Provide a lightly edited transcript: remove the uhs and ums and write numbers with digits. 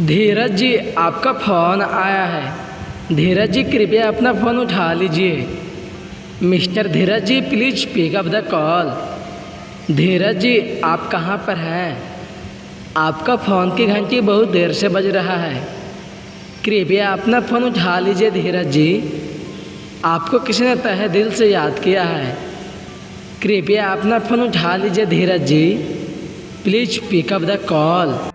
धीरज जी, आपका फ़ोन आया है। धीरज जी, कृपया अपना फ़ोन उठा लीजिए। Mister Dheeraj ji, please pick up the call. Dheeraj ji, आप कहाँ पर हैं? आपका फ़ोन की घंटी बहुत देर से बज रहा है। कृपया अपना फ़ोन उठा लीजिए धीरज जी। आपको किसी ने तहे दिल से याद किया है। कृपया अपना फ़ोन उठा लीजिए Dheeraj ji. Please pick up the call.